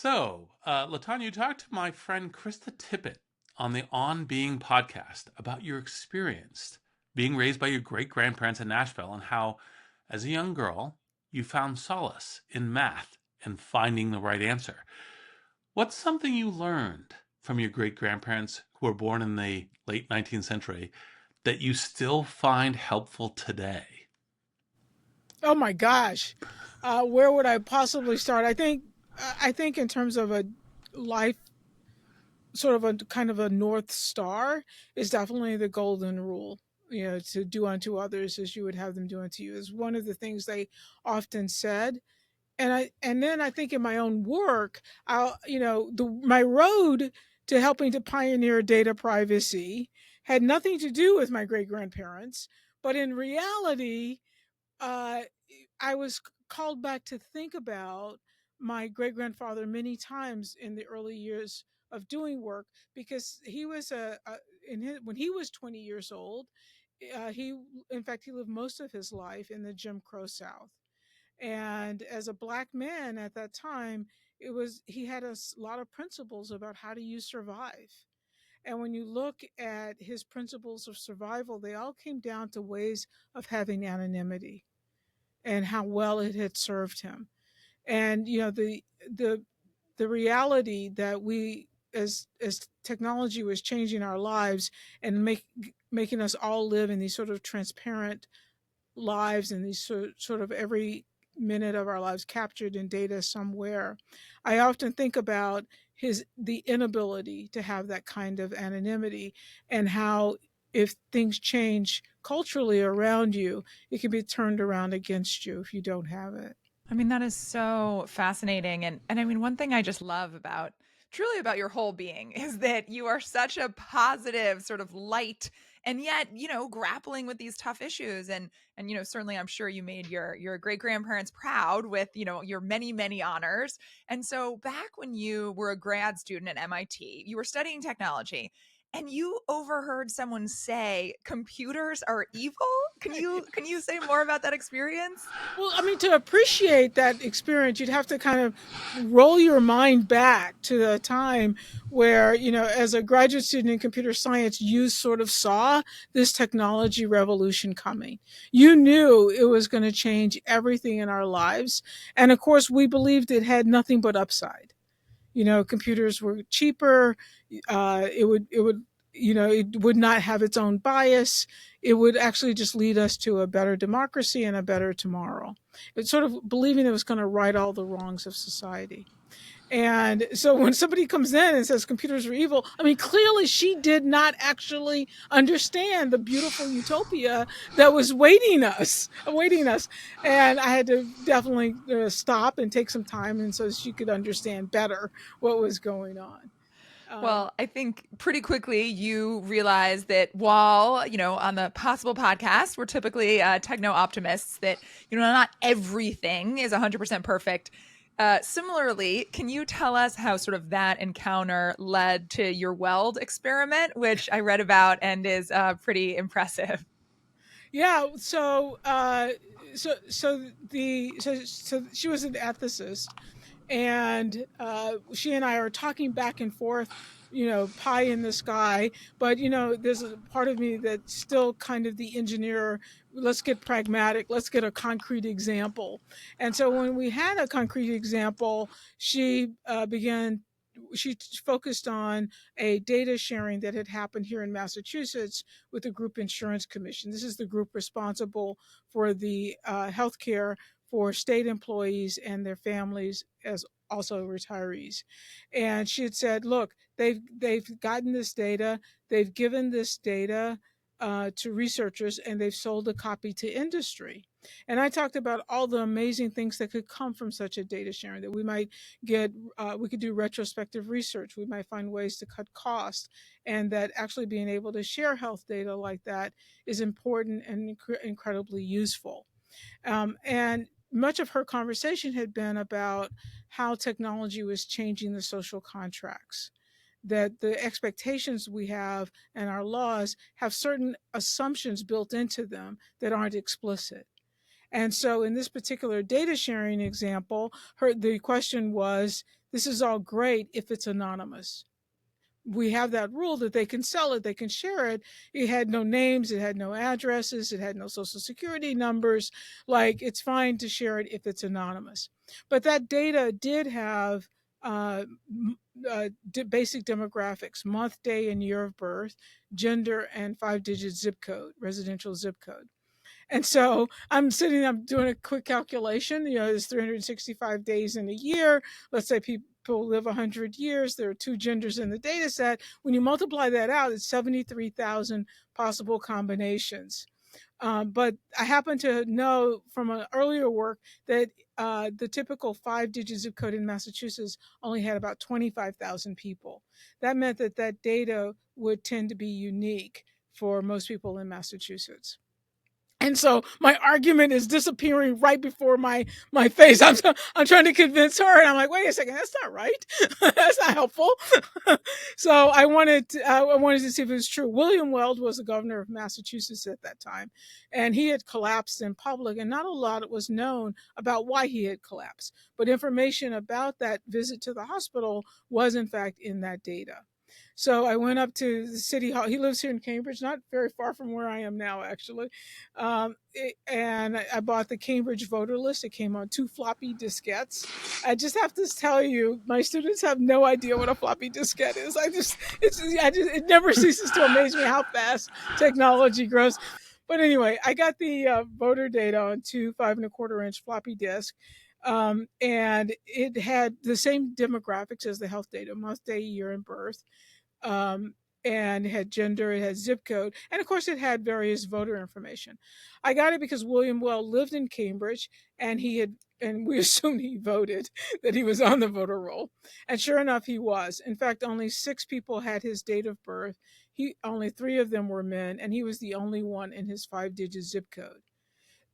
Latanya, you talked to my friend Krista Tippett on the On Being podcast about your experience being raised by your great grandparents in Nashville and how, as a young girl, you found solace in math and finding the right answer. What's something you learned from your great grandparents who were born in the late 19th century that you still find helpful today? Oh my gosh, where would I possibly start? I think in terms of a life, sort of a kind of a north star, is definitely the golden rule. You know, to do unto others as you would have them do unto you is one of the things they often said. And then I think in my own work, my road to helping to pioneer data privacy had nothing to do with my great grandparents, but in reality, uh, I was called back to think about my great grandfather many times in the early years of doing work, because he was when he was 20 years old, he in fact he lived most of his life in the Jim Crow South, and as a black man at that time, he had lot of principles about how do you survive. And when you look at his principles of survival, they all came down to ways of having anonymity and how well it had served him. And the the reality that we, as technology was changing our lives and making us all live in these sort of transparent lives, and these sort of every minute of our lives captured in data somewhere, I often think about the inability to have that kind of anonymity, and how if things change culturally around you, it can be turned around against you if you don't have it. I mean, that is so fascinating. And I mean, one thing I just love about truly about your whole being is that you are such a positive sort of light, and yet, grappling with these tough issues. And certainly I'm sure you made your great grandparents proud with, your many, many honors. And so back when you were a grad student at MIT, you were studying technology, and you overheard someone say computers are evil. Can you say more about that experience? Well, I mean, to appreciate that experience, you'd have to kind of roll your mind back to the time where, as a graduate student in computer science, you sort of saw this technology revolution coming. You knew it was going to change everything in our lives. And of course, we believed it had nothing but upside. Computers were cheaper. It would not have its own bias. It would actually just lead us to a better democracy and a better tomorrow. It's sort of believing it was going to right all the wrongs of society. And so when somebody comes in and says computers are evil, I mean, clearly she did not actually understand the beautiful utopia that was awaiting us. And I had to definitely stop and take some time, and so she could understand better what was going on. Um, Well, I think pretty quickly you realize that while, on the Possible podcast, we're typically techno optimists, that, not everything is 100% perfect. Similarly, can you tell us how sort of that encounter led to your Weld experiment, which I read about and is pretty impressive? yeah. So she was an ethicist, and she and I are talking back and forth, pie in the sky. But there's a part of me that's still kind of the engineer. Let's get pragmatic. Let's get a concrete example. And so when we had a concrete example, she began. She focused on a data sharing that had happened here in Massachusetts with the Group Insurance Commission. This is the group responsible for the healthcare for state employees and their families, as also retirees. And she had said, look, they've gotten this data, they've given this data to researchers, and they've sold a copy to industry. And I talked about all the amazing things that could come from such a data sharing, that we might we could do retrospective research, we might find ways to cut costs, and that actually being able to share health data like that is important and incredibly useful. And much of her conversation had been about how technology was changing the social contracts, that the expectations we have and our laws have certain assumptions built into them that aren't explicit. And so in this particular data sharing example, the question was, this is all great if it's anonymous. We have that rule that they can sell it, they can share it. It had no names, it had no addresses, it had no social security numbers. Like, it's fine to share it if it's anonymous. But that data did have basic demographics: month, day, and year of birth, gender, and 5-digit zip code, residential zip code. And so I'm sitting, I'm doing a quick calculation. There's 365 days in a year. Let's say people live 100 years. There are 2 genders in the data set. When you multiply that out, it's 73,000 possible combinations. But I happen to know from an earlier work that the typical 5-digit zip code in Massachusetts only had about 25,000 people. That meant that that data would tend to be unique for most people in Massachusetts. And so my argument is disappearing right before my face. I'm trying to convince her, and I'm like, wait a second, that's not right. That's not helpful. So I wanted to see if it was true. William Weld was the governor of Massachusetts at that time, and he had collapsed in public, and not a lot was known about why he had collapsed. But information about that visit to the hospital was in fact in that data. So I went up to the city hall. He lives here in Cambridge, not very far from where I am now, actually. And I bought the Cambridge voter list. It came on 2 floppy diskettes. I just have to tell you, my students have no idea what a floppy diskette is. It never ceases to amaze me how fast technology grows. But anyway, I got the voter data on 2 5.25-inch floppy disk. And it had the same demographics as the health data: month, day, year, and birth. And it had gender, it had zip code, and of course it had various voter information. I got it because William Weld lived in Cambridge, and we assumed he voted, that he was on the voter roll. And sure enough, he was. In fact, only 6 people had his date of birth. Only 3 of them were men, and he was the only one in his 5-digit zip code.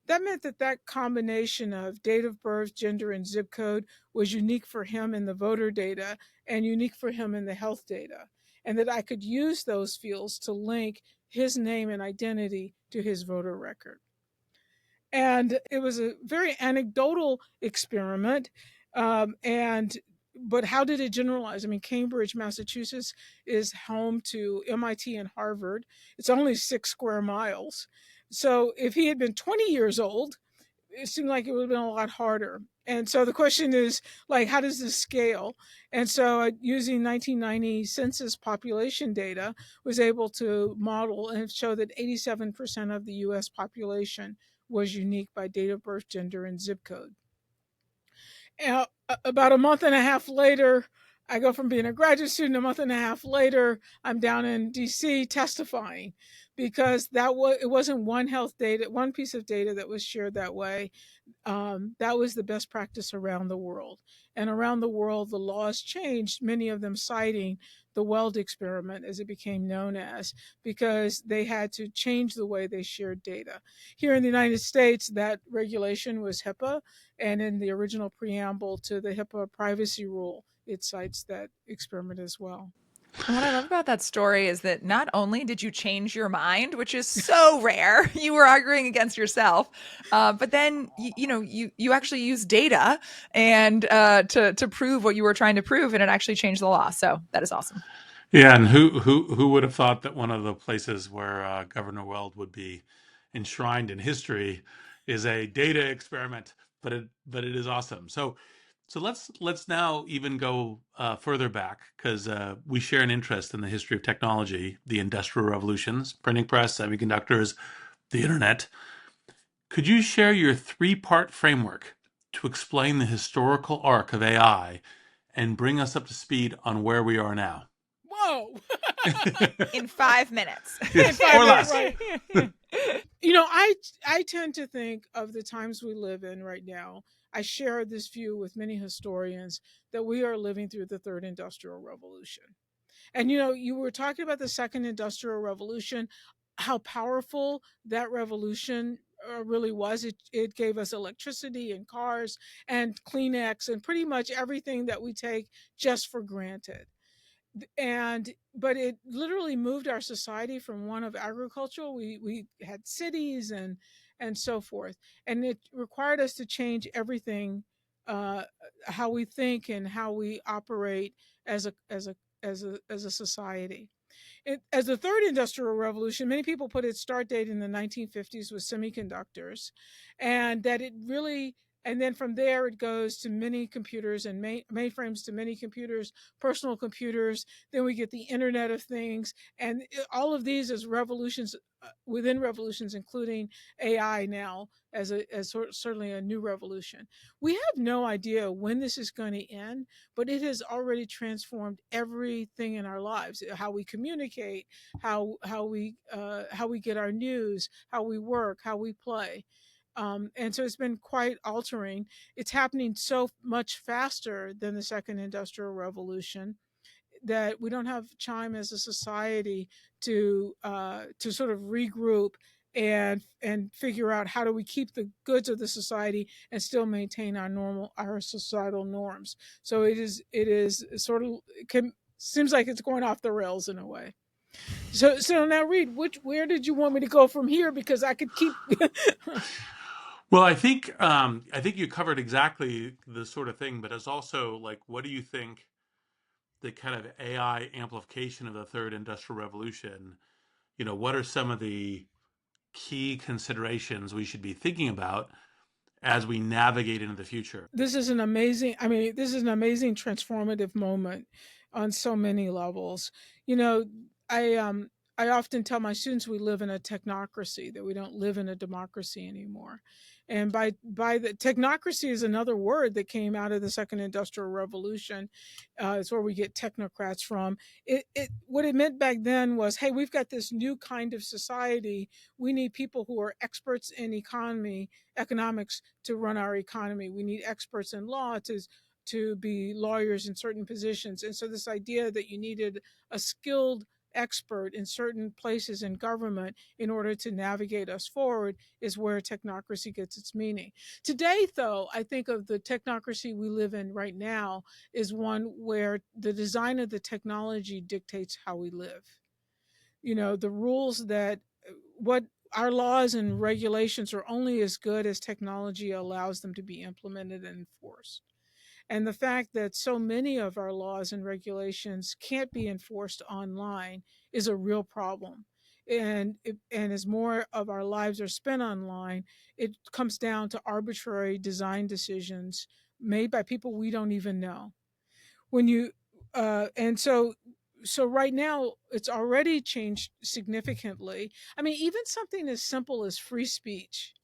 That meant that combination of date of birth, gender, and zip code was unique for him in the voter data and unique for him in the health data, and that I could use those fields to link his name and identity to his voter record. And it was a very anecdotal experiment. But how did it generalize? I mean, Cambridge, Massachusetts is home to MIT and Harvard. It's only 6 square miles. So if he had been 20 years old, it seemed like it would have been a lot harder. And so the question is, like, how does this scale? And so using 1990 census population data, was able to model and show that 87% of the US population was unique by date of birth, gender, and zip code. And about a month and a half later, I go from being a graduate student. A month and a half later, I'm down in DC testifying, because it wasn't one piece of data that was shared that way. That was the best practice around the world. And around the world, the laws changed, many of them citing the Weld experiment, as it became known as, because they had to change the way they shared data. Here in the United States, that regulation was HIPAA, and in the original preamble to the HIPAA privacy rule, it cites that experiment as well. And what I love about that story is that not only did you change your mind, which is so rare, you were arguing against yourself, but then you actually used data and to prove what you were trying to prove, and it actually changed the law. So that is awesome. Yeah, and who would have thought that one of the places where Governor Weld would be enshrined in history is a data experiment? But it is awesome. So let's now even go further back, because we share an interest in the history of technology, the industrial revolutions, printing press, semiconductors, the internet. Could you share your 3-part framework to explain the historical arc of AI and bring us up to speed on where we are now? Whoa! In 5 minutes. Yes, In 5 or minutes, less. right. I tend to think of the times we live in right now. I share this view with many historians that we are living through the 3rd industrial revolution. And you were talking about the 2nd industrial revolution, how powerful that revolution really was. It gave us electricity and cars and Kleenex and pretty much everything that we take just for granted. But it literally moved our society from one of agriculture. We had cities and so forth, and it required us to change everything uh, how we think and how we operate as a society. As the third industrial revolution, many people put its start date in the 1950s with semiconductors, and that it really, and then from there it goes to mini computers and mainframes to mini computers, personal computers. Then we get the Internet of Things, and all of these as revolutions within revolutions, including AI now certainly a new revolution. We have no idea when this is going to end, but it has already transformed everything in our lives: how we communicate, how we get our news, how we work, how we play. And so it's been quite altering. It's happening so much faster than the second industrial revolution that we don't have time as a society to sort of regroup and figure out how do we keep the goods of the society and still maintain our societal norms. So it is sort of seems like it's going off the rails in a way. So now, Reid, where did you want me to go from here? Because I could keep. Well, I think you covered exactly the sort of thing, but it's also like, what do you think the kind of AI amplification of the third industrial revolution? What are some of the key considerations we should be thinking about as we navigate into the future? This is an amazing, I mean, this is an amazing transformative moment on so many levels. You know, I often tell my students we live in a technocracy, that we don't live in a democracy anymore. And by the technocracy is another word that came out of the second industrial revolution. It's where we get technocrats from. What it meant back then was, hey, we've got this new kind of society. We need people who are experts in economics to run our economy. We need experts in law to be lawyers in certain positions. And so this idea that you needed a skilled expert in certain places in government in order to navigate us forward is where technocracy gets its meaning. Today, though, I think of the technocracy we live in right now is one where the design of the technology dictates how we live. The rules that what our laws and regulations are only as good as technology allows them to be implemented and enforced. And the fact that so many of our laws and regulations can't be enforced online is a real problem. And as more of our lives are spent online, it comes down to arbitrary design decisions made by people we don't even know. When you and so right now it's already changed significantly. I mean, even something as simple as free speech.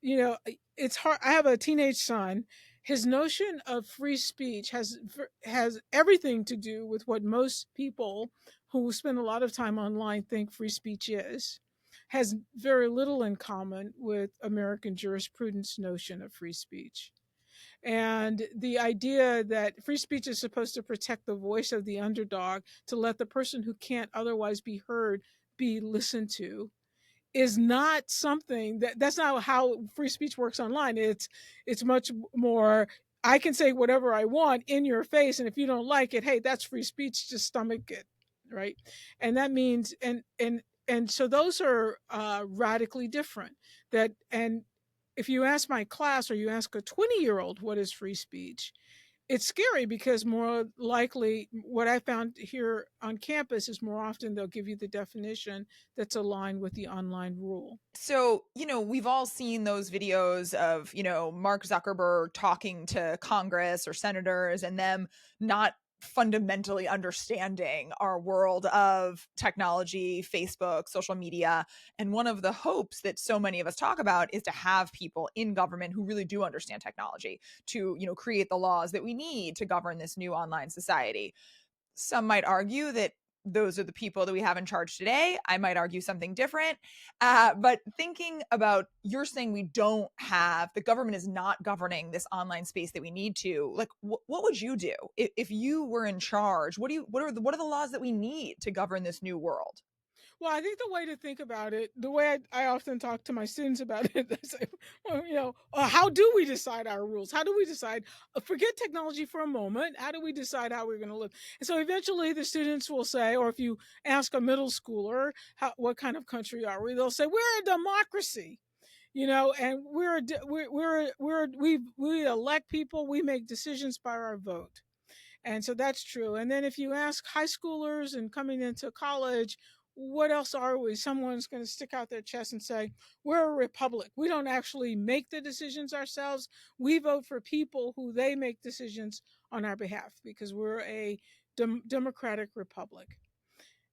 It's hard. I have a teenage son. His notion of free speech has everything to do with what most people who spend a lot of time online think free speech is. Has very little in common with American jurisprudence notion of free speech. And the idea that free speech is supposed to protect the voice of the underdog, to let the person who can't otherwise be heard be listened to, is not something that's not how free speech works online. It's much more, I can say whatever I want in your face, and if you don't like it, hey, that's free speech, just stomach it, right? And that means and so those are radically different. That and if you ask my class or you ask a 20-year-old what is free speech, it's scary, because more likely what I found here on campus is more often they'll give you the definition that's aligned with the online rule. So, we've all seen those videos of, Mark Zuckerberg talking to Congress or senators and them not fundamentally understanding our world of technology, Facebook, social media. And one of the hopes that so many of us talk about is to have people in government who really do understand technology to, create the laws that we need to govern this new online society. Some might argue that those are the people that we have in charge today. I might argue something different. But thinking about, you're saying we don't have, the government is not governing this online space that we need to. Like, what would you do if you were in charge? What are the laws that we need to govern this new world? Well, I think the way to think about it, the way I often talk to my students about it, I say, well, how do we decide our rules? How do we decide? Forget technology for a moment. How do we decide how we're going to live? And so eventually the students will say, or if you ask a middle schooler, what kind of country are we? They'll say, we're a democracy. and we elect people, we make decisions by our vote. And so that's true. And then if you ask high schoolers and coming into college, what else are we? Someone's going to stick out their chest and say, we're a republic. We don't actually make the decisions ourselves. We vote for people who they make decisions on our behalf because we're a democratic republic.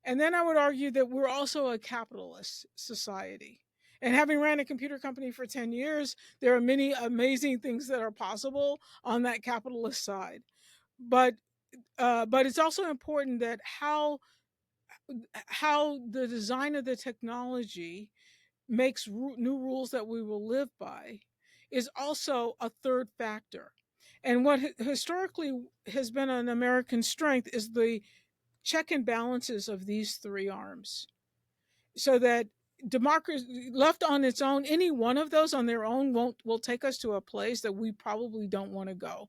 And then I would argue that we're also a capitalist society. And having ran a computer company for 10 years, there are many amazing things that are possible on that capitalist side. But but it's also important that how the design of the technology makes new rules that we will live by is also a third factor. And what historically has been an American strength is the check and balances of these three arms, so that democracy left on its own, any one of those on their own will take us to a place that we probably don't want to go.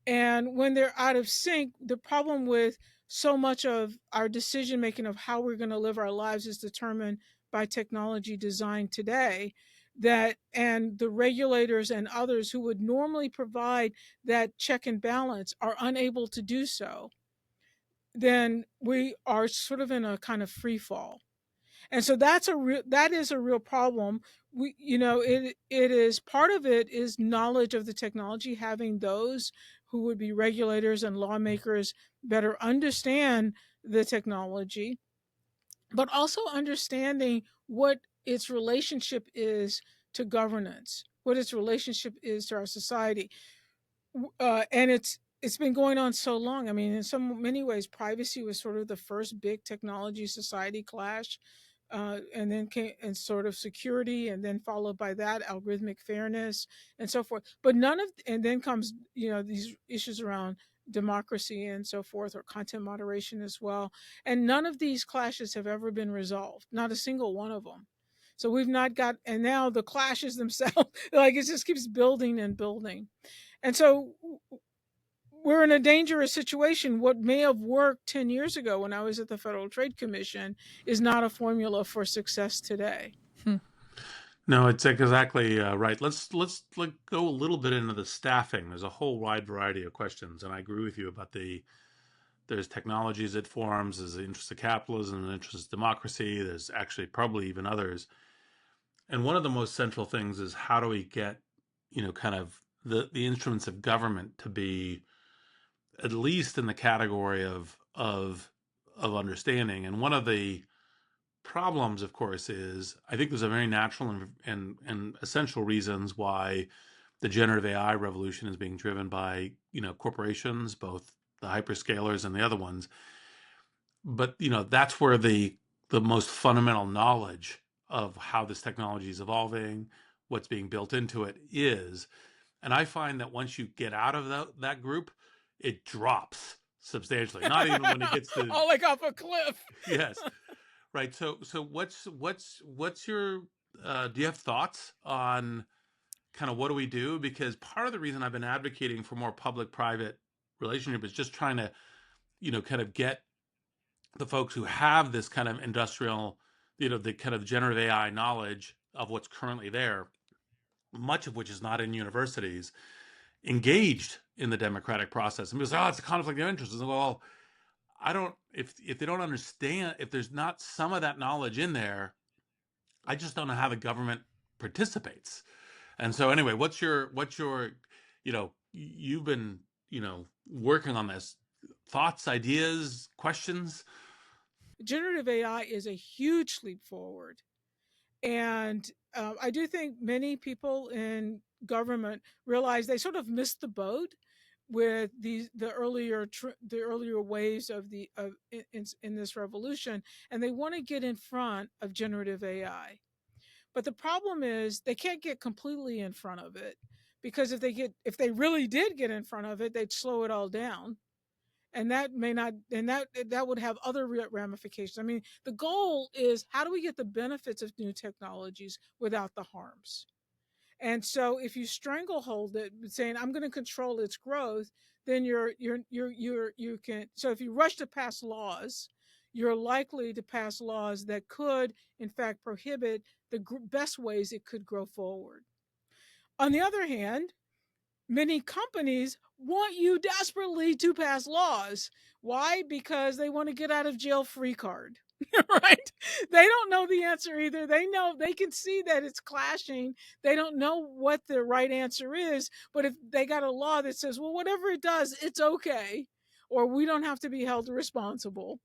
And when they're out of sync, the problem with so much of our decision making of how we're going to live our lives is determined by technology design today, that and the regulators and others who would normally provide that check and balance are unable to do so, then we are sort of in a kind of free fall. And so that is a real problem. It is part of it is knowledge of the technology, having those who would be regulators and lawmakers better understand the technology, but also understanding what its relationship is to governance, what its relationship is to our society. And it's been going on so long. I mean, in so many ways, privacy was sort of the first big technology society clash, and then came and sort of security, and then followed by that algorithmic fairness and so forth. But none of and then comes these issues around democracy and so forth, or content moderation as well. And none of these clashes have ever been resolved. Not a single one of them. So we've not got, and now the clashes themselves, like it just keeps building and building. And so we're in a dangerous situation. What may have worked 10 years ago when I was at the Federal Trade Commission is not a formula for success today. No, it's exactly right. Let's go a little bit into the staffing. There's a whole wide variety of questions, and I agree with you about there's technologies it forms, there's the interest of capitalism, the interest of democracy. There's actually probably even others. And one of the most central things is how do we get, kind of the instruments of government to be at least in the category of understanding. And one of the problems, of course, is I think there's a very natural and essential reasons why the generative AI revolution is being driven by corporations, both the hyperscalers and the other ones. But that's where the most fundamental knowledge of how this technology is evolving, what's being built into it is. And I find that once you get out of that group, it drops substantially. Not even when it gets to oh, like off a cliff. yes, right. So what's your do you have thoughts on kind of what do we do? Because part of the reason I've been advocating for more public-private relationship is just trying to kind of get the folks who have this kind of industrial, the kind of generative AI knowledge of what's currently there, much of which is not in universities, engaged in the democratic process. And people say, oh, it's a conflict of interest. And well, I don't, if they don't understand, if there's not some of that knowledge in there, I just don't know how the government participates. And so anyway, what's your, you've been, working on this, thoughts, ideas, questions? Generative AI is a huge leap forward. And I do think many people in government realize they sort of missed the boat with the earlier waves of in this revolution, and they want to get in front of generative AI. But the problem is they can't get completely in front of it, because if they really did get in front of it, they'd slow it all down, and that may not, and that would have other ramifications. I mean, the goal is how do we get the benefits of new technologies without the harms? And so if you stranglehold it, saying I'm going to control its growth, then you can. So if you rush to pass laws, you're likely to pass laws that could, in fact, prohibit the best ways it could grow forward. On the other hand, many companies want you desperately to pass laws. Why? Because they want to get out of jail free card. Right? They don't know the answer either. They know, they can see that it's clashing. They don't know what the right answer is. But if they got a law that says, well, whatever it does, it's okay, or we don't have to be held responsible,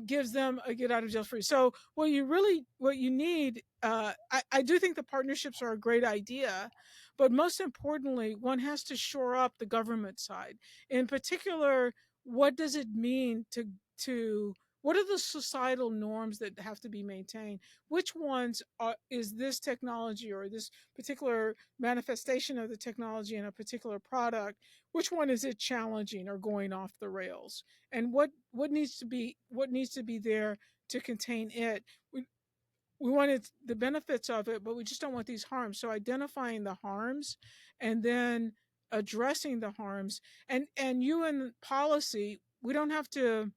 gives them a get out of jail free. So what you need, I do think the partnerships are a great idea, but most importantly, one has to shore up the government side. In particular, what does it mean to what are the societal norms that have to be maintained? Which ones is this technology or this particular manifestation of the technology in a particular product? Which one is it challenging or going off the rails? And what needs to be there to contain it? We wanted the benefits of it, but we just don't want these harms. So identifying the harms and then addressing the harms. And you in policy, we don't have to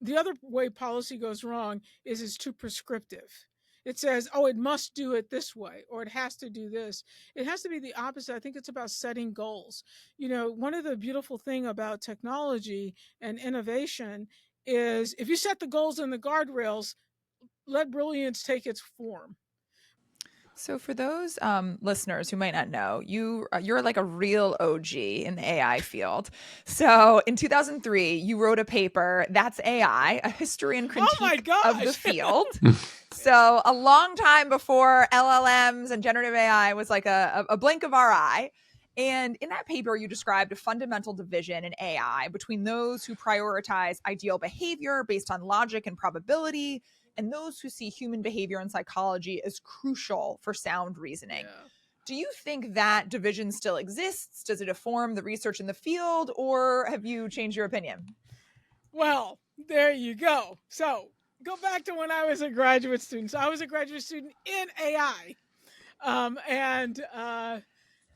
the other way policy goes wrong is it's too prescriptive. It says, oh, it must do it this way, or it has to do this. It has to be the opposite. I think it's about setting goals. One of the beautiful thing about technology and innovation is if you set the goals and the guardrails, let brilliance take its form. So for those listeners who might not know, you're like a real OG in the AI field. So in 2003, you wrote a paper, That's AI, a history and critique of the field. So a long time before LLMs and generative AI was like a blink of our eye. And in that paper, you described a fundamental division in AI between those who prioritize ideal behavior based on logic and probability, and those who see human behavior and psychology as crucial for sound reasoning. Yeah. Do you think that division still exists? Does it inform the research in the field, or have you changed your opinion? Well, there you go. So go back to when I was a graduate student. So I was a graduate student in AI.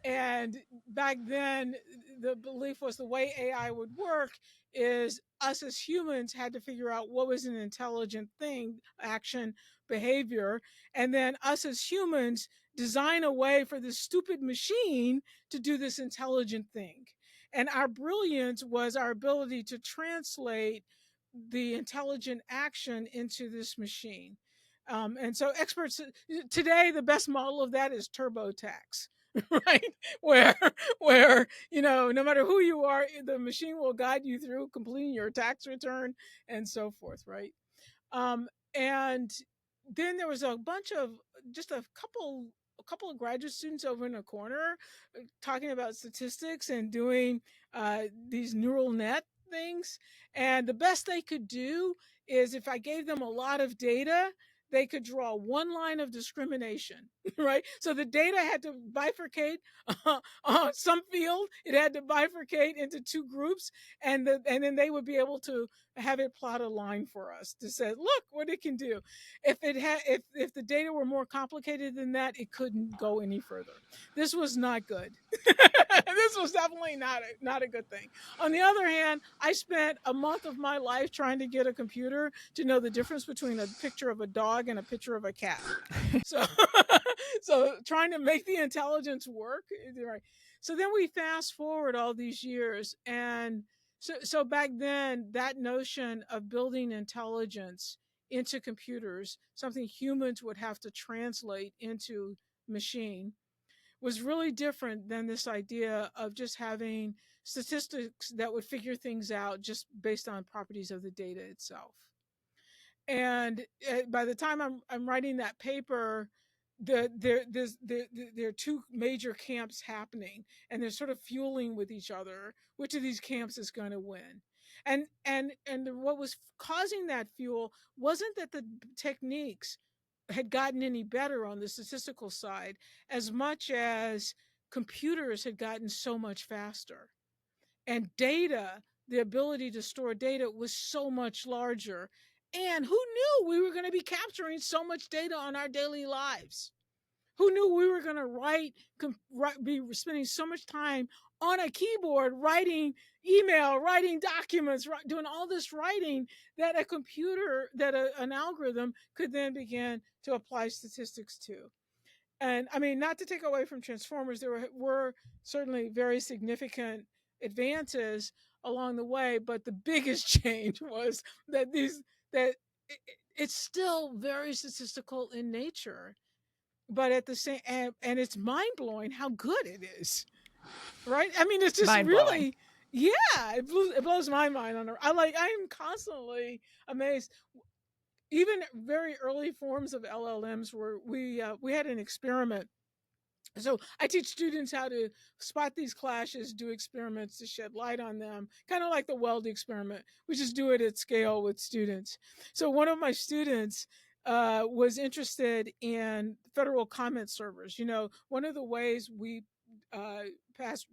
And back then, the belief was the way AI would work is us as humans had to figure out what was an intelligent thing, action, behavior, and then us as humans design a way for this stupid machine to do this intelligent thing. And our brilliance was our ability to translate the intelligent action into this machine. And so experts today, the best model of that is TurboTax. Right, where no matter who you are, the machine will guide you through completing your tax return and so forth, right? And then there was a bunch of just a couple of graduate students over in a corner talking about statistics and doing these neural net things. And the best they could do is if I gave them a lot of data, they could draw one line of discrimination, right? So the data had to bifurcate some field. It had to bifurcate into two groups, and then they would be able to have it plot a line for us to say, look what it can do. If the data were more complicated than that, it couldn't go any further. This was not good. This was definitely not a good thing. On the other hand, I spent a month of my life trying to get a computer to know the difference between a picture of a dog and a picture of a cat. So trying to make the intelligence work. Right. So then we fast forward all these years, and so back then that notion of building intelligence into computers, something humans would have to translate into machine, was really different than this idea of just having statistics that would figure things out just based on properties of the data itself. And by the time I'm writing that paper, there are two major camps happening, and they're sort of fueling with each other. Which of these camps is going to win? And what was causing that fuel wasn't that the techniques had gotten any better on the statistical side, as much as computers had gotten so much faster, and data, the ability to store data, was so much larger. And who knew we were going to be capturing so much data on our daily lives? Who knew we were going to be spending so much time on a keyboard writing email, writing documents, doing all this writing that a computer, that an algorithm could then begin to apply statistics to. And I mean, not to take away from Transformers, there were certainly very significant advances along the way, but the biggest change was that it's still very statistical in nature, but at the same, and it's mind blowing how good it is, right? I mean, it's just Mind blowing. really, yeah, it blows my mind I'm constantly amazed. Even very early forms of LLMs were, we had an experiment. So I teach students how to spot these clashes, do experiments to shed light on them, kind of like the Weld experiment. We just do it at scale with students. So one of my students was interested in federal comment servers. One of the ways we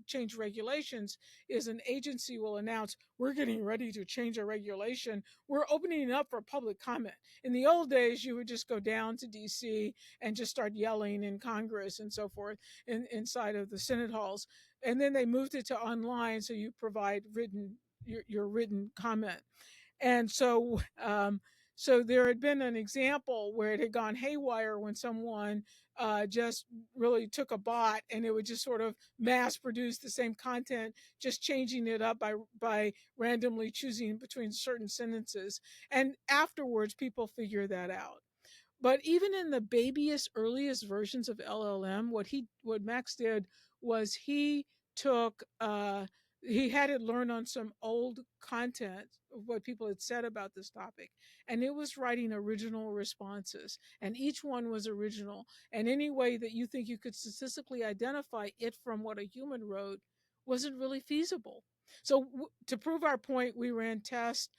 change regulations is an agency will announce, we're getting ready to change a regulation. We're opening it up for public comment. In the old days, you would just go down to DC and just start yelling in Congress and so forth inside of the Senate halls. And then they moved it to online, so you provide your written comment. And so there had been an example where it had gone haywire when someone just really took a bot, and it would just sort of mass produce the same content, just changing it up by randomly choosing between certain sentences. And afterwards, people figure that out. But even in the babyest, earliest versions of LLM, what Max did was took he had it learn on some old content of what people had said about this topic, and it was writing original responses, and each one was original. And any way that you think you could statistically identify it from what a human wrote wasn't really feasible. So to prove our point, we ran tests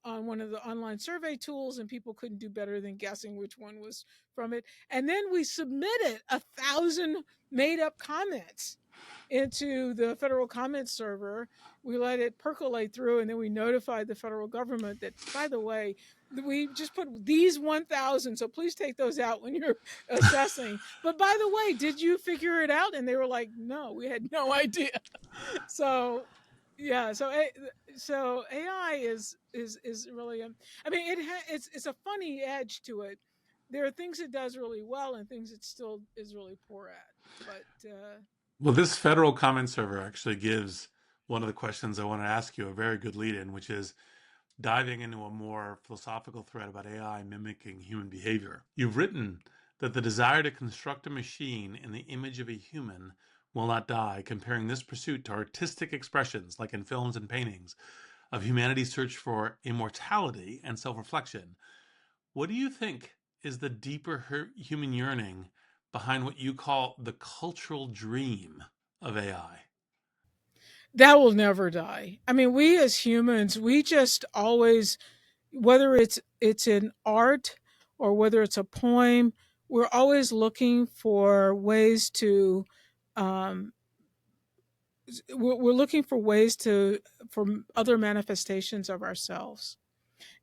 on one of the online survey tools, and people couldn't do better than guessing which one was from it. And then we submitted 1,000 made up comments into the federal comment server. We let it percolate through, and then we notified the federal government that, by the way, we just put these 1,000, so please take those out when you're assessing. But by the way, did you figure it out? And they were like, no, we had no idea. So yeah, so AI is really, I mean, it's a funny edge to it. There are things it does really well and things it still is really poor at. But Well, this federal comment server actually gives one of the questions I want to ask you a very good lead in, which is diving into a more philosophical thread about AI mimicking human behavior. You've written that the desire to construct a machine in the image of a human will not die, comparing this pursuit to artistic expressions, like in films and paintings, of humanity's search for immortality and self-reflection. What do you think is the deeper human yearning behind what you call the cultural dream of AI? that will never die. I mean, we as humans, we just always, whether it's in art or whether it's a poem, we're always looking for ways to um, we're looking for ways to for other manifestations of ourselves,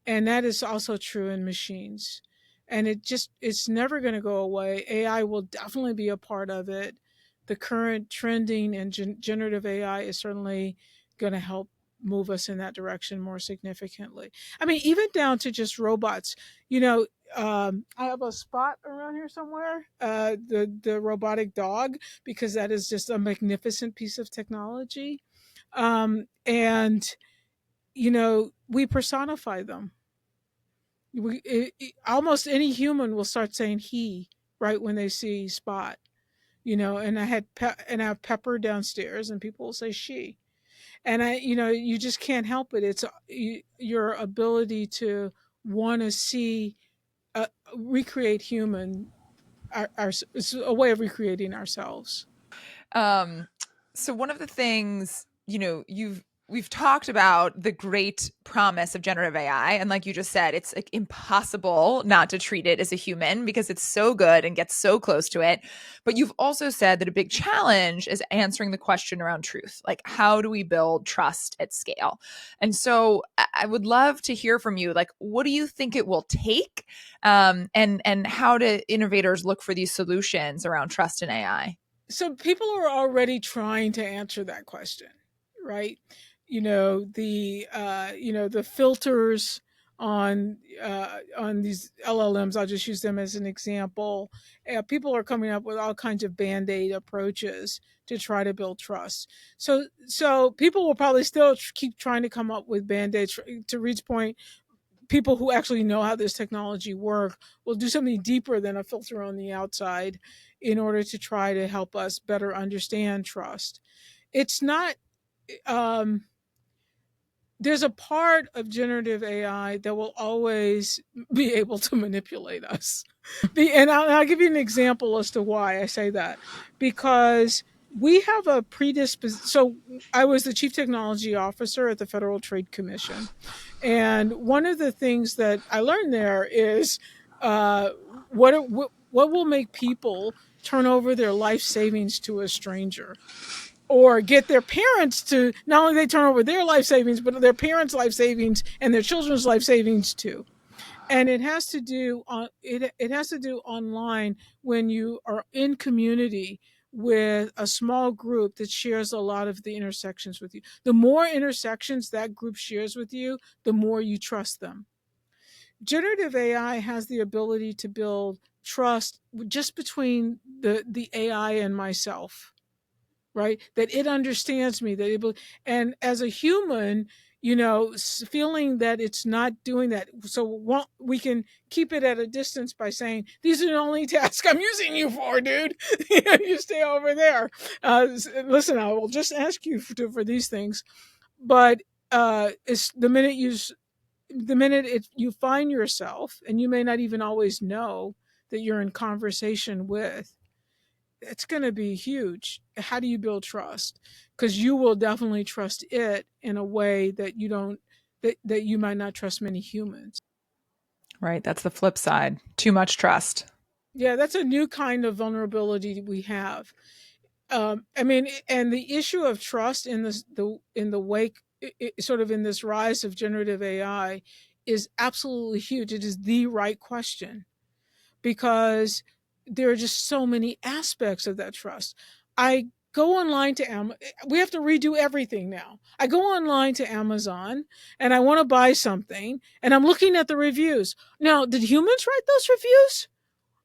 and that is also true in machines. And it's never going to go away. AI will definitely be a part of it. The current trending and generative AI is certainly going to help move us in that direction more significantly. I mean, even down to just robots. I have a spot around here somewhere, the robotic dog, because that is just a magnificent piece of technology. And we personify them. Almost any human will start saying he right when they see Spot. And I have Pepper downstairs, and people will say she. And you just can't help it. It's your ability to want to see, recreate human. It's a way of recreating ourselves. So one of the things, we've talked about the great promise of generative AI. And like you just said, it's like impossible not to treat it as a human because it's so good and gets so close to it. But you've also said that a big challenge is answering the question around truth. Like, how do we build trust at scale? And so I would love to hear from you. Like, what do you think it will take? And how do innovators look for these solutions around trust in AI? So people are already trying to answer that question, right? The filters on these LLMs. I'll just use them as an example. People are coming up with all kinds of band-aid approaches to try to build trust. So people will probably still keep trying to come up with band-aids. To Reed's point, people who actually know how this technology work will do something deeper than a filter on the outside in order to try to help us better understand trust. It's not um, There's a part of generative AI that will always be able to manipulate us. And I'll give you an example as to why I say that. Because we have a predisposition. So I was the chief technology officer at the Federal Trade Commission. And one of the things that I learned there is uh, what will make people turn over their life savings to a stranger, or get their parents to not only they turn over their life savings, but their parents' life savings and their children's life savings too. And it has to do online when you are in community with a small group that shares a lot of the intersections with you. The more intersections that group shares with you, the more you trust them. Generative AI has the ability to build trust just between the AI and myself, right? That it understands me, and as a human, feeling that it's not doing that. So we can keep it at a distance by saying, these are the only tasks I'm using you for, dude. You stay over there. Listen, I will just ask you for these things. But it's the minute you find yourself, and you may not even always know that you're in conversation with, it's going to be huge. How do you build trust? Because you will definitely trust it in a way that you might not trust many humans. Right. That's the flip side. Too much trust. Yeah, that's a new kind of vulnerability we have. I mean, and the issue of trust in the wake, sort of in this rise of generative AI, is absolutely huge. It is the right question, because there are just so many aspects of that trust. I go online to Amazon. We have to redo everything now. I go online to Amazon and I want to buy something, and I'm looking at the reviews. Now, did humans write those reviews,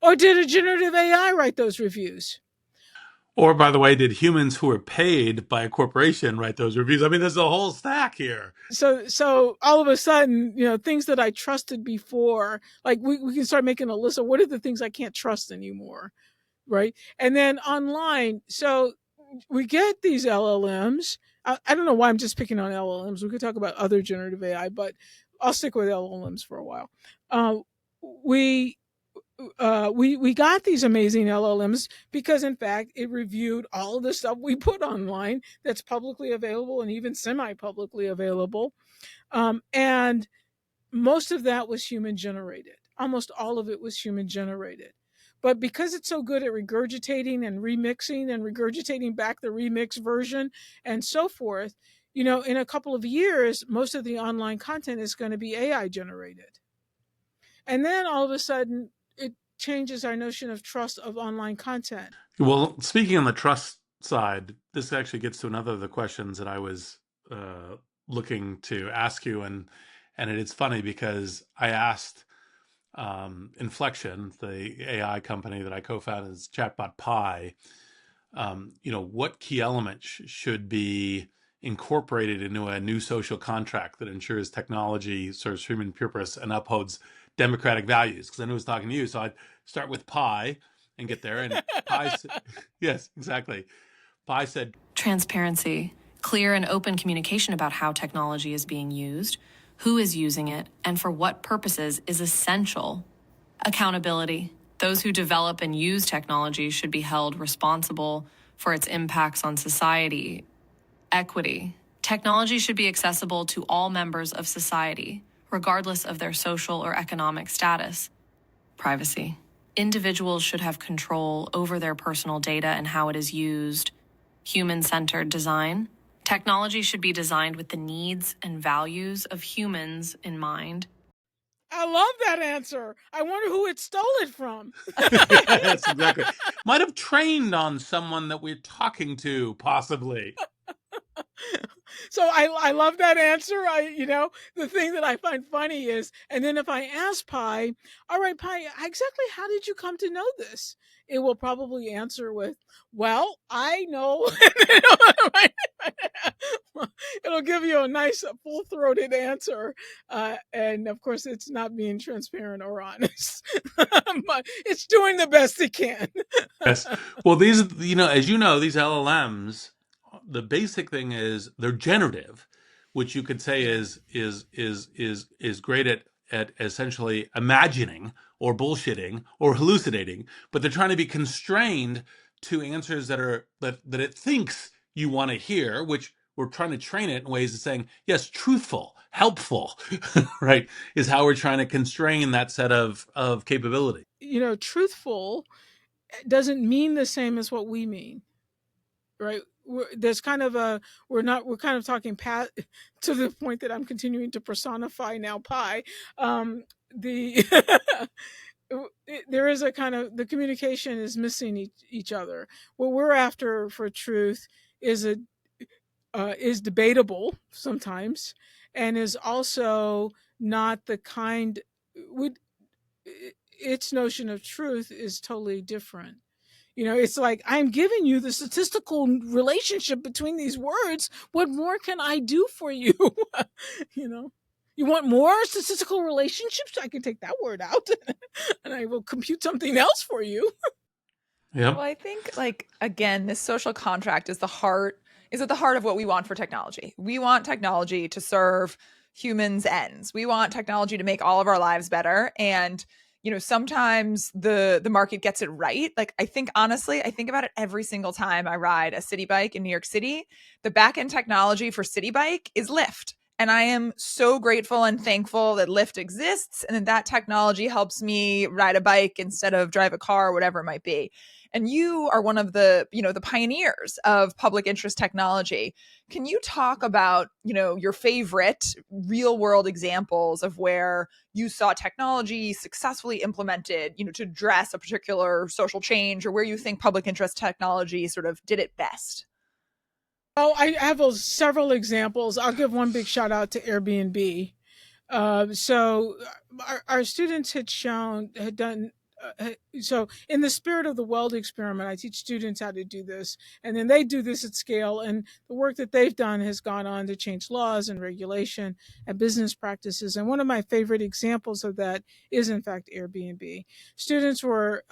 or did a generative AI write those reviews? Or, by the way, did humans who were paid by a corporation write those reviews? I mean, there's a whole stack here. So all of a sudden, things that I trusted before, like we can start making a list of what are the things I can't trust anymore, right? And then online, so we get these LLMs. I don't know why I'm just picking on LLMs. We could talk about other generative AI, but I'll stick with LLMs for a while. Uh, we we got these amazing LLMs because, in fact, it reviewed all of the stuff we put online that's publicly available and even semi-publicly available, and most of that was human generated. Almost all of it was human generated. But because it's so good at regurgitating and remixing and regurgitating back the remix version and so forth, in a couple of years, most of the online content is going to be AI generated. And then all of a sudden, it changes our notion of trust of online content. Well, speaking on the trust side, this actually gets to another of the questions that I was looking to ask you, and it is funny because I asked Inflection, the AI company that I co-founded, is chatbot Pi. What key elements should be incorporated into a new social contract that ensures technology serves human purpose and upholds democratic values? Because I knew I was talking to you, so I'd start with Pi and get there. And Pi, yes, exactly. Pi said, transparency, clear and open communication about how technology is being used, who is using it, and for what purposes is essential. Accountability. Those who develop and use technology should be held responsible for its impacts on society. Equity. Technology should be accessible to all members of society, regardless of their social or economic status. Privacy. Individuals should have control over their personal data and how it is used. Human-centered design. Technology should be designed with the needs and values of humans in mind. I love that answer. I wonder who it stole it from. Yes, exactly. Might have trained on someone that we're talking to, possibly. So I love that answer. The thing that I find funny is, and then if I ask Pi, all right, Pi, exactly how did you come to know this? It will probably answer with, well, I know. It'll give you a nice full throated answer. And of course, it's not being transparent or honest, but it's doing the best it can. Yes. Well, these, as you know, these LLMs, the basic thing is they're generative, which you could say Yeah. is great at essentially imagining or bullshitting or hallucinating, but they're trying to be constrained to answers that it thinks you want to hear, which we're trying to train it in ways of saying, yes, truthful, helpful, right, is how we're trying to constrain that set of capability. Truthful doesn't mean the same as what we mean, right? There's kind of a we're kind of talking to the point that I'm continuing to personify now Pi. The there is a kind of, the communication is missing each other. What we're after for truth is a is debatable sometimes, and is also not the kind would its notion of truth is totally different. It's like, I'm giving you the statistical relationship between these words. What more can I do for you? you know, you want more statistical relationships? I can take that word out and I will compute something else for you. Well, Yep. I think, like, again, this social contract is at the heart of what we want for technology. We want technology to serve humans' ends. We want technology to make all of our lives better. And sometimes the market gets it right. Like, I think, honestly, I think about it every single time I ride a city bike in New York City. The back end technology for city bike is Lyft. And I am so grateful and thankful that Lyft exists and that technology helps me ride a bike instead of drive a car or whatever it might be. And you are one of the pioneers of public interest technology. Can you talk about, your favorite real world examples of where you saw technology successfully implemented, to address a particular social change, or where you think public interest technology sort of did it best? Oh, I have several examples. I'll give one big shout out to Airbnb. So our students had done. So in the spirit of the Weld experiment, I teach students how to do this, and then they do this at scale. And the work that they've done has gone on to change laws and regulation and business practices. And one of my favorite examples of that is, in fact, Airbnb. Students were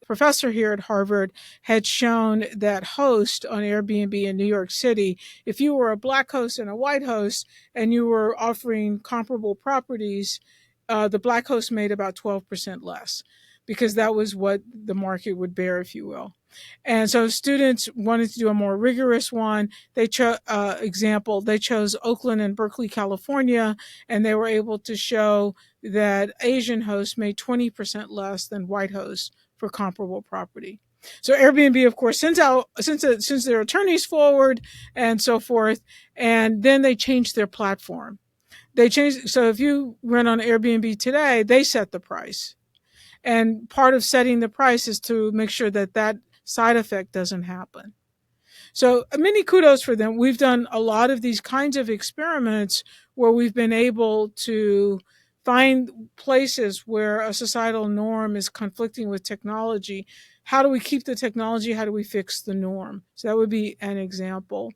professor here at Harvard had shown that host on Airbnb in New York City, if you were a black host and a white host and you were offering comparable properties, the black host made about 12% less, because that was what the market would bear, if you will. And so students wanted to do a more rigorous one. They chose Oakland and Berkeley, California, and they were able to show that Asian hosts made 20% less than white hosts for comparable property. So Airbnb, of course, sends their attorneys forward and so forth, and then they changed their platform. So if you rent on Airbnb today, they set the price, and part of setting the price is to make sure that side effect doesn't happen. So many kudos for them. We've done a lot of these kinds of experiments where we've been able to find places where a societal norm is conflicting with technology. How do we keep the technology? How do we fix the norm? So that would be an example.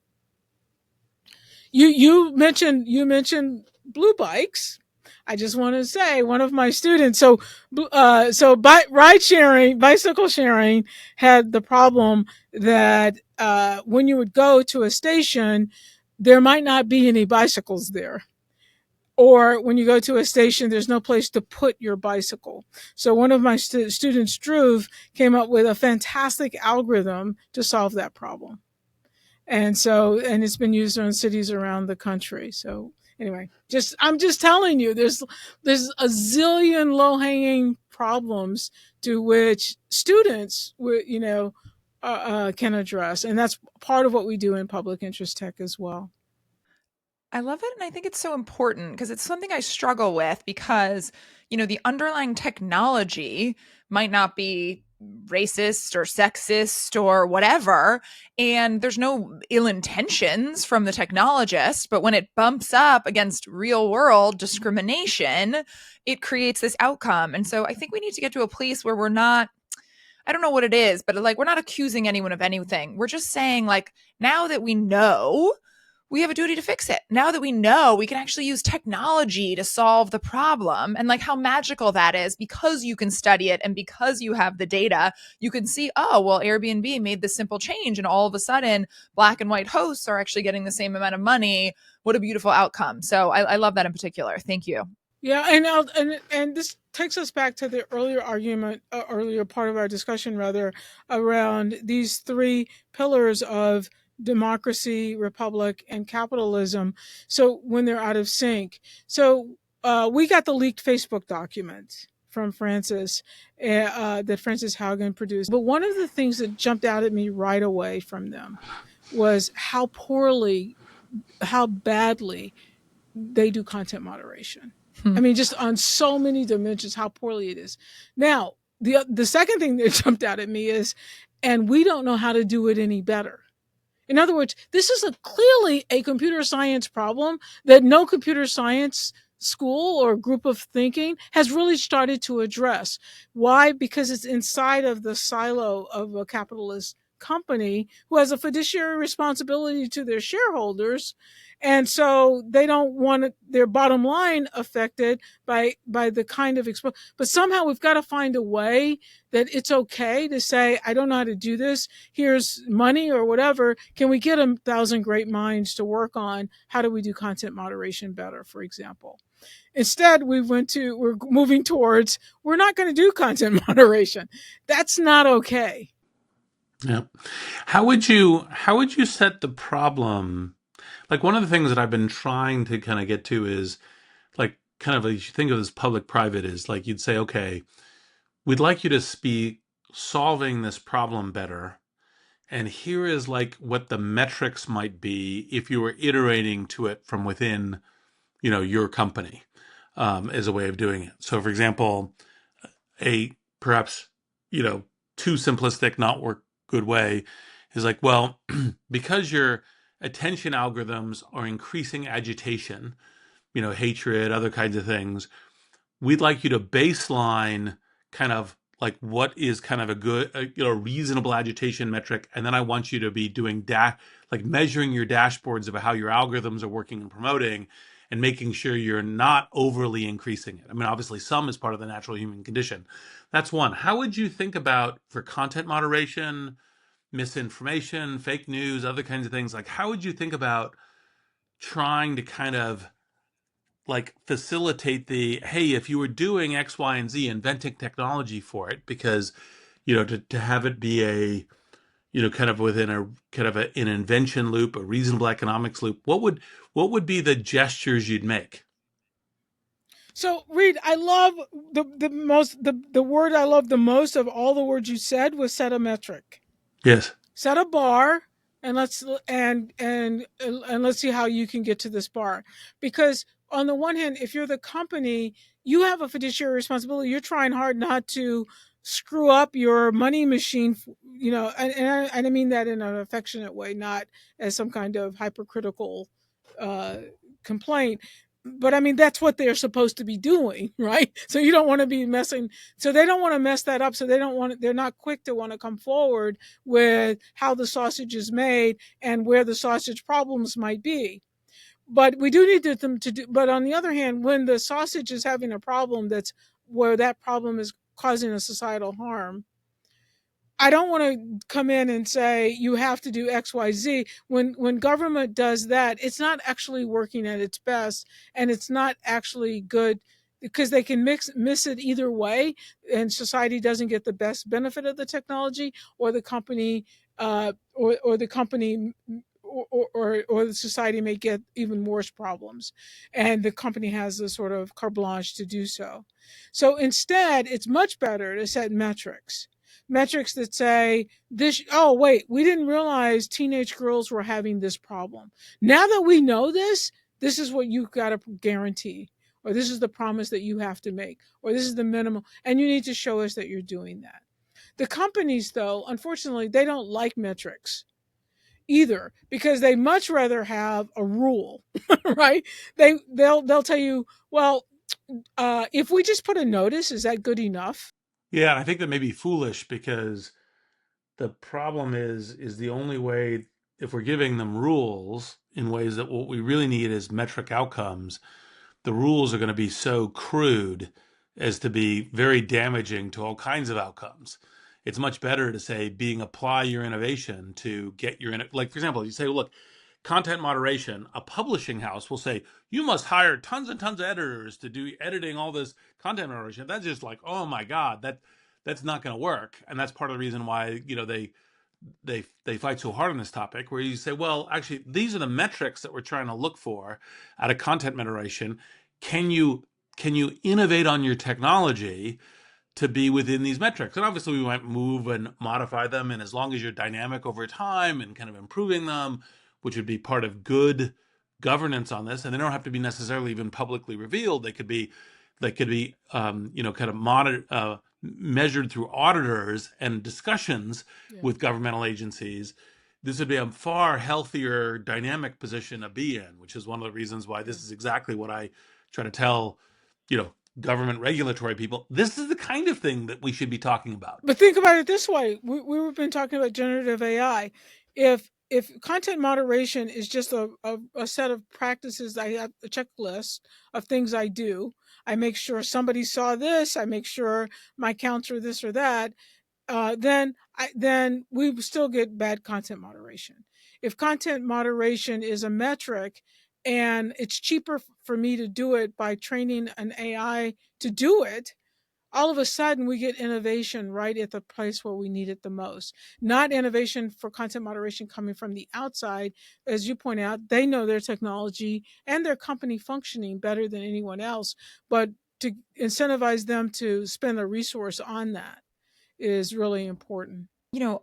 You mentioned blue bikes. I just want to say, one of my students. Bicycle sharing had the problem that when you would go to a station, there might not be any bicycles there. Or when you go to a station, there's no place to put your bicycle. So one of my students, Drew, came up with a fantastic algorithm to solve that problem. And it's been used in cities around the country. So anyway, I'm just telling you, there's a zillion low hanging problems to which students can address, and that's part of what we do in public interest tech as well. I love it. And I think it's so important because it's something I struggle with because, the underlying technology might not be racist or sexist or whatever. And there's no ill intentions from the technologist. But when it bumps up against real world discrimination, it creates this outcome. And so I think we need to get to a place where we're not, I don't know what it is, but like we're not accusing anyone of anything. We're just saying, like, now that we know, we have a duty to fix it. Now that we know, we can actually use technology to solve the problem, and like how magical that is, because you can study it and because you have the data, you can see, oh, well, Airbnb made this simple change and all of a sudden Black and white hosts are actually getting the same amount of money. What a beautiful outcome. So I love that in particular. Thank you. Yeah, and this takes us back to the earlier argument, earlier part of our discussion, rather, around these three pillars of democracy, republic, and capitalism. So when they're out of sync, so we got the leaked Facebook document from Francis that Francis Haugen produced. But one of the things that jumped out at me right away from them was how badly they do content moderation. I mean, just on so many dimensions, how poorly it is. Now, the second thing that jumped out at me is, and we don't know how to do it any better. In other words, this is clearly a computer science problem that no computer science school or group of thinking has really started to address. Why? Because it's inside of the silo of a capitalist company who has a fiduciary responsibility to their shareholders. And so they don't want their bottom line affected by the kind of exposure. But somehow we've got to find a way that it's okay to say, I don't know how to do this. Here's money or whatever. Can we get 1,000 great minds to work on how do we do content moderation better, for example? Instead, we're moving towards, we're not going to do content moderation. That's not okay. Yeah. How would you set the problem? Like, one of the things that I've been trying to kind of get to is, like, kind of, you think of this public-private, is like, you'd say, okay, we'd like you to be solving this problem better. And here is like what the metrics might be if you were iterating to it from within, your company, as a way of doing it. So, for example, a perhaps, too simplistic, not work good way is like, well, because your attention algorithms are increasing agitation, hatred, other kinds of things, we'd like you to baseline kind of like what is kind of a good, reasonable agitation metric. And then I want you to be doing like measuring your dashboards of how your algorithms are working and promoting, and making sure you're not overly increasing it. I mean, obviously some is part of the natural human condition. That's one. How would you think about, for content moderation, misinformation, fake news, other kinds of things, like how would you think about trying to kind of like facilitate hey, if you were doing X, Y, and Z, inventing technology for it, because, to have it be a, kind of within a kind of an invention loop, a reasonable economics loop, what would be the gestures you'd make? So, Reid, I love the word I love the most of all the words you said was set a metric. Yes. Set a bar, and let's see how you can get to this bar. Because on the one hand, if you're the company, you have a fiduciary responsibility. You're trying hard not to screw up your money machine, and I mean that in an affectionate way, not as some kind of hypercritical complaint. But I mean, that's what they're supposed to be doing, right? So you don't want to be messing. So they don't want to mess that up. So they're not quick to want to come forward with how the sausage is made and where the sausage problems might be. But we do need them to do. But on the other hand, when the sausage is having a problem, that's where that problem is causing a societal harm, I don't want to come in and say you have to do X, Y, Z. When government does that, it's not actually working at its best, and it's not actually good, because they can miss it either way, and society doesn't get the best benefit of the technology, or the company, or the company, or the society may get even worse problems, and the company has the sort of carte blanche to do so. So instead, it's much better to set metrics that say this, oh wait, we didn't realize teenage girls were having this problem. Now that we know this, This is what you've got to guarantee, or this is the promise that you have to make, or this is the minimum, and you need to show us that you're doing that. The companies, though, unfortunately, they don't like metrics either, because they much rather have a rule, right? They'll tell you, well, if we just put a notice, is that good enough? Yeah, and I think that may be foolish because the problem is the only way, if we're giving them rules in ways that what we really need is metric outcomes, the rules are going to be so crude as to be very damaging to all kinds of outcomes. It's much better to say apply your innovation to get your, like, for example, you say, look, content moderation, a publishing house will say, you must hire tons and tons of editors to do editing all this content moderation. That's just like, oh my God, that's not going to work. And that's part of the reason why, they fight so hard on this topic, where you say, well, actually, these are the metrics that we're trying to look for out of content moderation. Can you innovate on your technology to be within these metrics? And obviously we might move and modify them, and as long as you're dynamic over time and kind of improving them, which would be part of good governance on this, and they don't have to be necessarily even publicly revealed. They could be kind of measured through auditors and discussions with governmental agencies. This would be a far healthier dynamic position to be in, which is one of the reasons why this is exactly what I try to tell, government regulatory people. This is the kind of thing that we should be talking about. But think about it this way: we've been talking about generative AI. If content moderation is just a set of practices, I have a checklist of things I do. I make sure somebody saw this. I make sure my counts are this or that. Then we still get bad content moderation. If content moderation is a metric, and it's cheaper for me to do it by training an AI to do it, all of a sudden we get innovation right at the place where we need it the most. Not innovation for content moderation coming from the outside. As you point out, they know their technology and their company functioning better than anyone else, but to incentivize them to spend a resource on that is really important.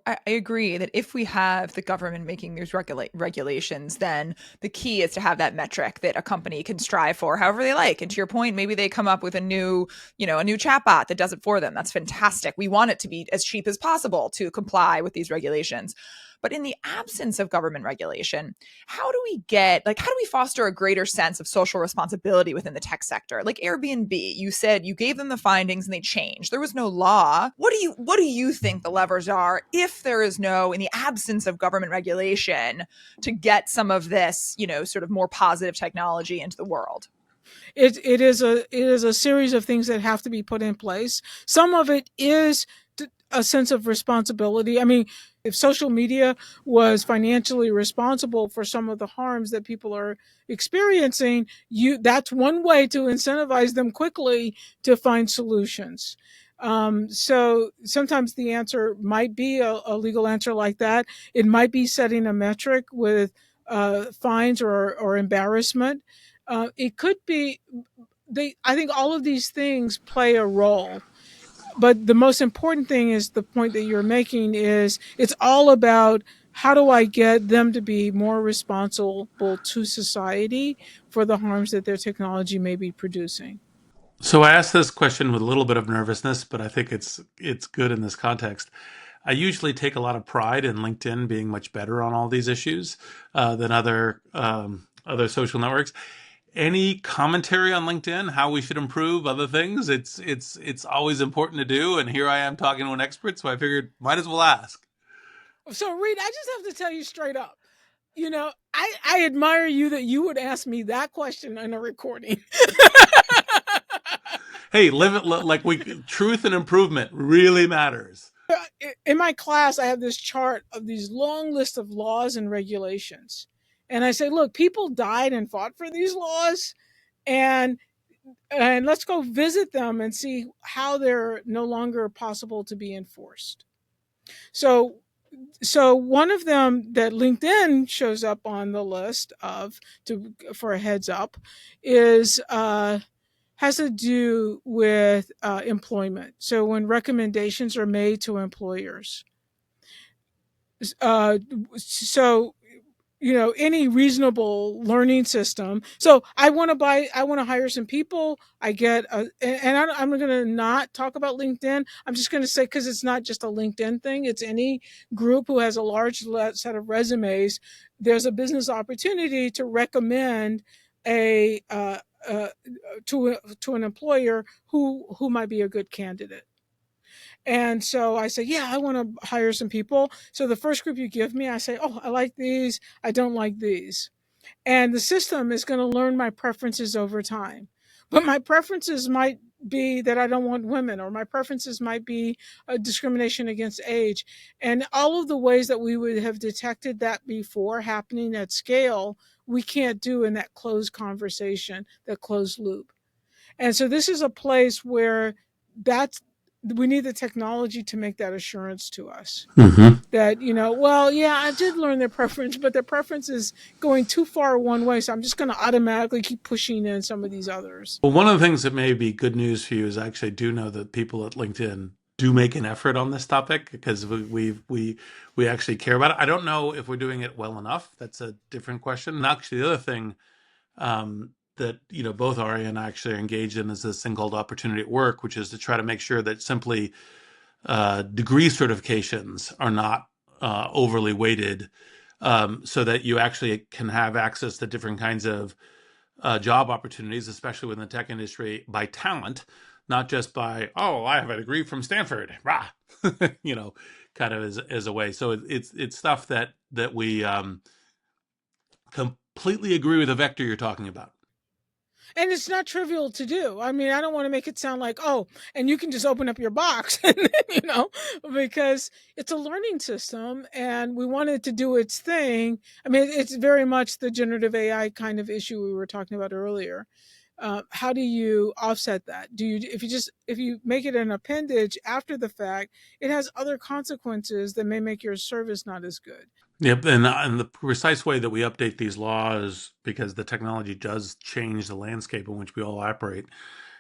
I agree that if we have the government making these regulations, then the key is to have that metric that a company can strive for however they like. And to your point, maybe they come up with a new chatbot that does it for them. That's fantastic. We want it to be as cheap as possible to comply with these regulations. But in the absence of government regulation, how do we foster a greater sense of social responsibility within the tech sector? Like Airbnb, you said you gave them the findings and they changed. There was no law. What do you think the levers are if there is in the absence of government regulation, to get some of this, sort of more positive technology into the world? It is a series of things that have to be put in place. Some of it is a sense of responsibility. I mean, if social media was financially responsible for some of the harms that people are experiencing, that's one way to incentivize them quickly to find solutions. So sometimes the answer might be a legal answer like that. It might be setting a metric with fines or embarrassment. It could be. I think all of these things play a role. But the most important thing is the point that you're making is it's all about how do I get them to be more responsible to society for the harms that their technology may be producing. So I asked this question with a little bit of nervousness, but I think it's good in this context. I usually take a lot of pride in LinkedIn being much better on all these issues than other social networks. Any commentary on LinkedIn, how we should improve other things? It's always important to do, and here I am talking to an expert, so I figured might as well ask. So, Reid, I just have to tell you straight up. I admire you that you would ask me that question in a recording. Hey, live it like truth and improvement really matters. In my class, I have this chart of these long list of laws and regulations. And I say, look, people died and fought for these laws, and let's go visit them and see how they're no longer possible to be enforced. So one of them that LinkedIn shows up on the list for a heads up is has to do with employment. So when recommendations are made to employers, so any reasonable learning system. So I want to hire some people. I get I'm going to not talk about LinkedIn. I'm just going to say, because it's not just a LinkedIn thing, it's any group who has a large set of resumes. There's a business opportunity to recommend a to an employer who might be a good candidate. And so I say, yeah, I want to hire some people. So the first group you give me, I say, oh, I like these. I don't like these. And the system is going to learn my preferences over time. But my preferences might be that I don't want women, or my preferences might be a discrimination against age. And all of the ways that we would have detected that before happening at scale, we can't do in that closed conversation, that closed loop. And so this is a place where that's we need the technology to make that assurance to us Mm-hmm. that, well, yeah, I did learn their preference, but their preference is going too far one way. So I'm just going to automatically keep pushing in some of these others. Well, one of the things that may be good news for you is I actually do know that people at LinkedIn do make an effort on this topic, because we actually care about it. I don't know if we're doing it well enough. That's a different question. And actually, the other thing that both Aria and I actually are engaged in is this thing called opportunity at work, which is to try to make sure that simply degree certifications are not overly weighted, so that you actually can have access to different kinds of job opportunities, especially within the tech industry, by talent, not just by, oh, I have a degree from Stanford, rah, kind of as a way. So it's stuff that we completely agree with the vector you're talking about. And it's not trivial to do. I mean, I don't want to make it sound like, oh, and you can just open up your box, and because it's a learning system and we want it to do its thing. I mean, it's very much the generative AI kind of issue we were talking about earlier. How do you offset that? If you make it an appendage after the fact, it has other consequences that may make your service not as good. Yep, and the precise way that we update these laws, because the technology does change the landscape in which we all operate,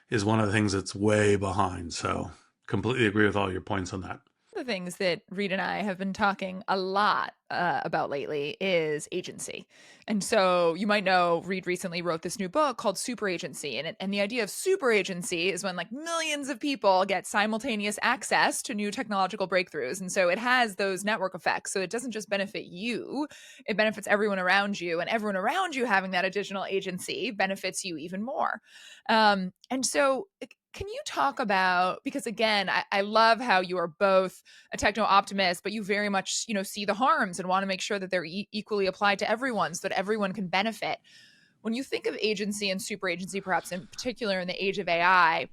is one of the things that's way behind. So completely agree with all your points on that. The things that Reid and I have been talking a lot about lately is agency. And so you might know Reid recently wrote this new book called Super Agency. And the idea of super agency is when like millions of people get simultaneous access to new technological breakthroughs. And so it has those network effects. So it doesn't just benefit you, it benefits everyone around you. And everyone around you having that additional agency benefits you even more. And so can you talk about, because again, I love how you are both a techno optimist, but you very much, see the harms and want to make sure that they're equally applied to everyone so that everyone can benefit. When you think of agency and super agency, perhaps in particular in the age of AI,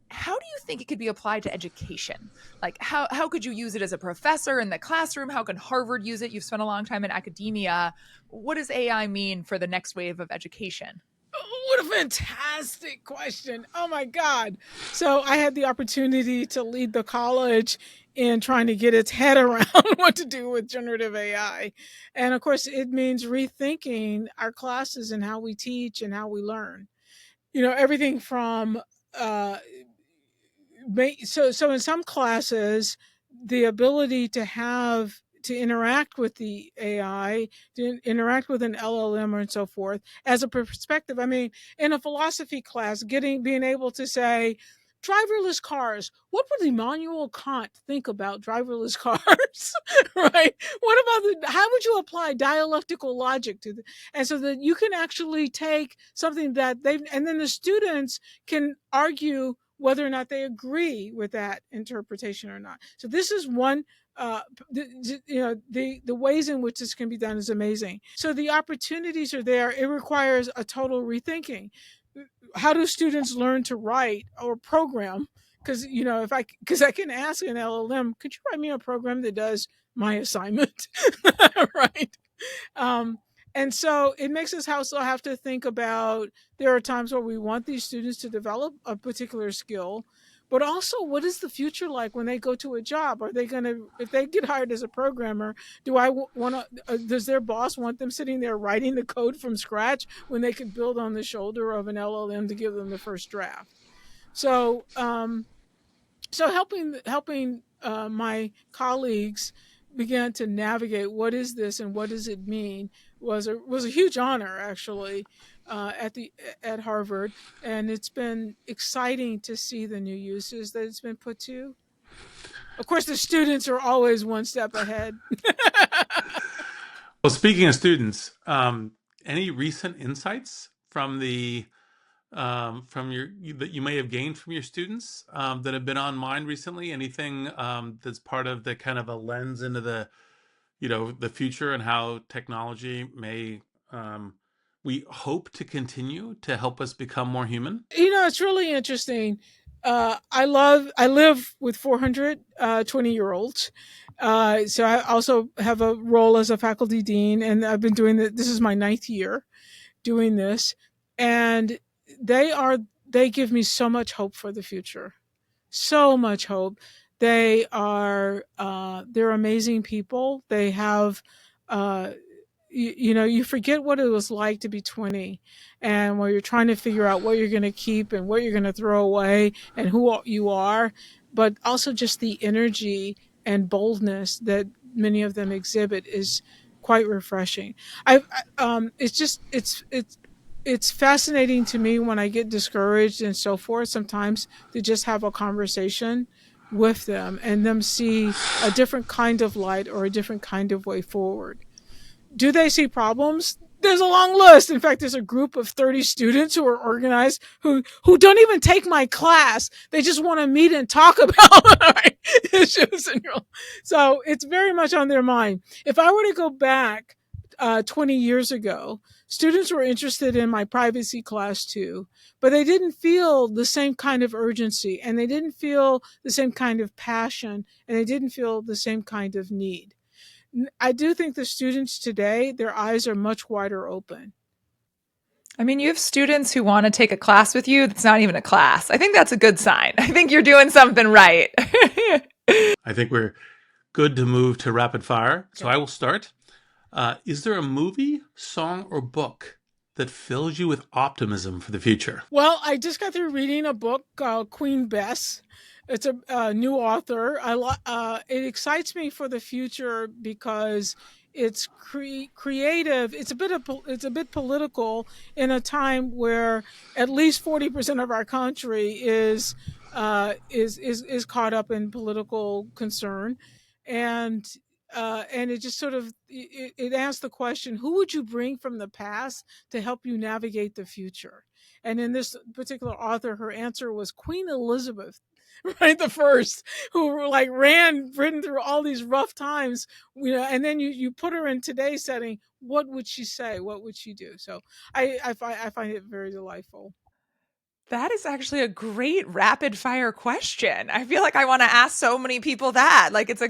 how do you think it could be applied to education? Like how could you use it as a professor in the classroom? How can Harvard use it? You've spent a long time in academia. What does AI mean for the next wave of education? What a fantastic question. Oh my God. So I had the opportunity to lead the college in trying to get its head around what to do with generative AI. And of course, it means rethinking our classes and how we teach and how we learn. Everything from so in some classes, the ability to interact with the AI, to interact with an LLM and so forth as a perspective. I mean, in a philosophy class, being able to say, driverless cars. What would Immanuel Kant think about driverless cars? Right? What about how would you apply dialectical logic to and so that you can actually take something that and then the students can argue whether or not they agree with that interpretation or not. So this is one the ways in which this can be done is amazing. So the opportunities are there. It requires a total rethinking. How do students learn to write or program? Because because I can ask an LLM, could you write me a program that does my assignment? Right. And so it makes us also have to think about, there are times where we want these students to develop a particular skill, but also what is the future like when they go to a job? Are they going to, if they get hired as a programmer, does their boss want them sitting there writing the code from scratch when they could build on the shoulder of an LLM to give them the first draft? So helping my colleagues began to navigate what is this and what does it mean was a huge honor, actually, at Harvard, and it's been exciting to see the new uses that it's been put to. Of course, the students are always one step ahead. Well, speaking of students, any recent insights from that you may have gained from your students that have been on mind recently? Anything that's part of the kind of a lens into the future and how technology may we hope to continue to help us become more human? It's really interesting. I live with 420-year-olds. So I also have a role as a faculty dean, and I've been doing this is my 9th year doing this. And they give me so much hope for the future. So much hope. They're amazing people. They have, you forget what it was like to be 20, and where you're trying to figure out what you're going to keep and what you're going to throw away and who you are, but also just the energy and boldness that many of them exhibit is quite refreshing. It's fascinating to me when I get discouraged and so forth, sometimes, to just have a conversation with them and them see a different kind of light or a different kind of way forward. Do they see problems? There's a long list. In fact, there's a group of 30 students who are organized who don't even take my class. They just want to meet and talk about issues. So it's very much on their mind. If I were to go back 20 years ago, students were interested in my privacy class too, but they didn't feel the same kind of urgency, and they didn't feel the same kind of passion, and they didn't feel the same kind of need. I do think the students today, their eyes are much wider open. I mean, you have students who want to take a class with you that's not even a class. I think that's a good sign. I think you're doing something right. I think we're good to move to rapid fire. So I will start. Is there a movie, song, or book that fills you with optimism for the future? Well, I just got through reading a book called Queen Bess. It's a new author. It excites me for the future because it's creative. It's a bit political in a time where at least 40% of our country is caught up in political concern, and it just sort of it asks the question: who would you bring from the past to help you navigate the future? And in this particular author, her answer was Queen Elizabeth, right, the first, who ran Britain through all these rough times, and then you put her in today's setting. What would she say? What would she do? So I find it very delightful. That is actually a great rapid fire question. I feel like I want to ask so many people that. That's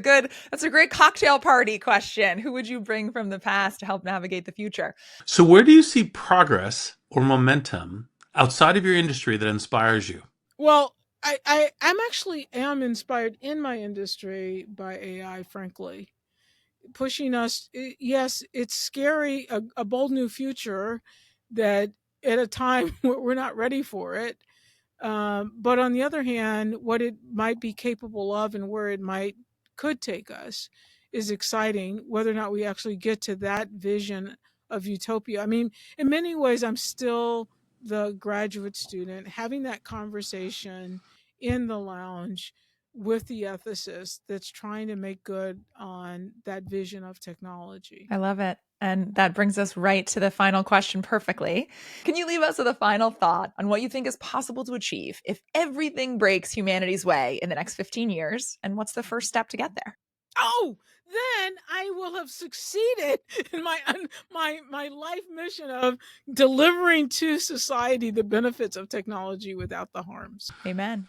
a great cocktail party question. Who would you bring from the past to help navigate the future? So where do you see progress or momentum outside of your industry that inspires you? Well, I'm actually inspired in my industry by AI, frankly, pushing us. Yes, it's scary, a bold new future that at a time we're not ready for it. But on the other hand, what it might be capable of and where it could take us is exciting, whether or not we actually get to that vision of utopia. I mean, in many ways, I'm still the graduate student having that conversation in the lounge with the ethicist that's trying to make good on that vision of technology. I love it. And that brings us right to the final question perfectly. Can you leave us with a final thought on what you think is possible to achieve if everything breaks humanity's way in the next 15 years? And what's the first step to get there? Oh, then I will have succeeded in my life mission of delivering to society the benefits of technology without the harms. Amen.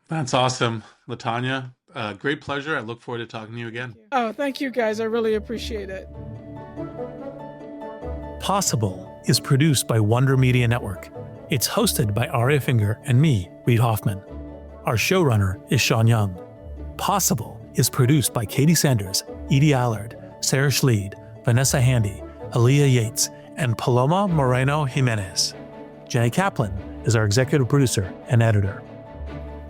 That's awesome, Latanya. Great pleasure. I look forward to talking to you again. Oh, thank you, guys. I really appreciate it. Possible is produced by Wonder Media Network. It's hosted by Aria Finger and me, Reid Hoffman. Our showrunner is Sean Young. Possible is produced by Katie Sanders, Edie Allard, Sarah Schleid, Vanessa Handy, Aaliyah Yates, and Paloma Moreno Jimenez. Jenny Kaplan is our executive producer and editor.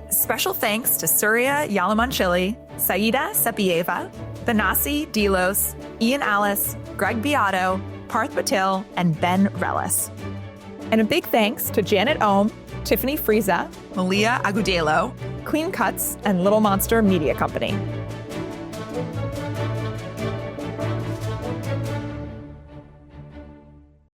Special thanks to Surya Yalamanchili, Saida Sapieva, Thanasi Delos, Ian Alice, Greg Beato, Parth Patil, and Ben Relis. And a big thanks to Janet Ohm, Tiffany Frieza, Malia Agudelo, Clean Cuts, and Little Monster Media Company.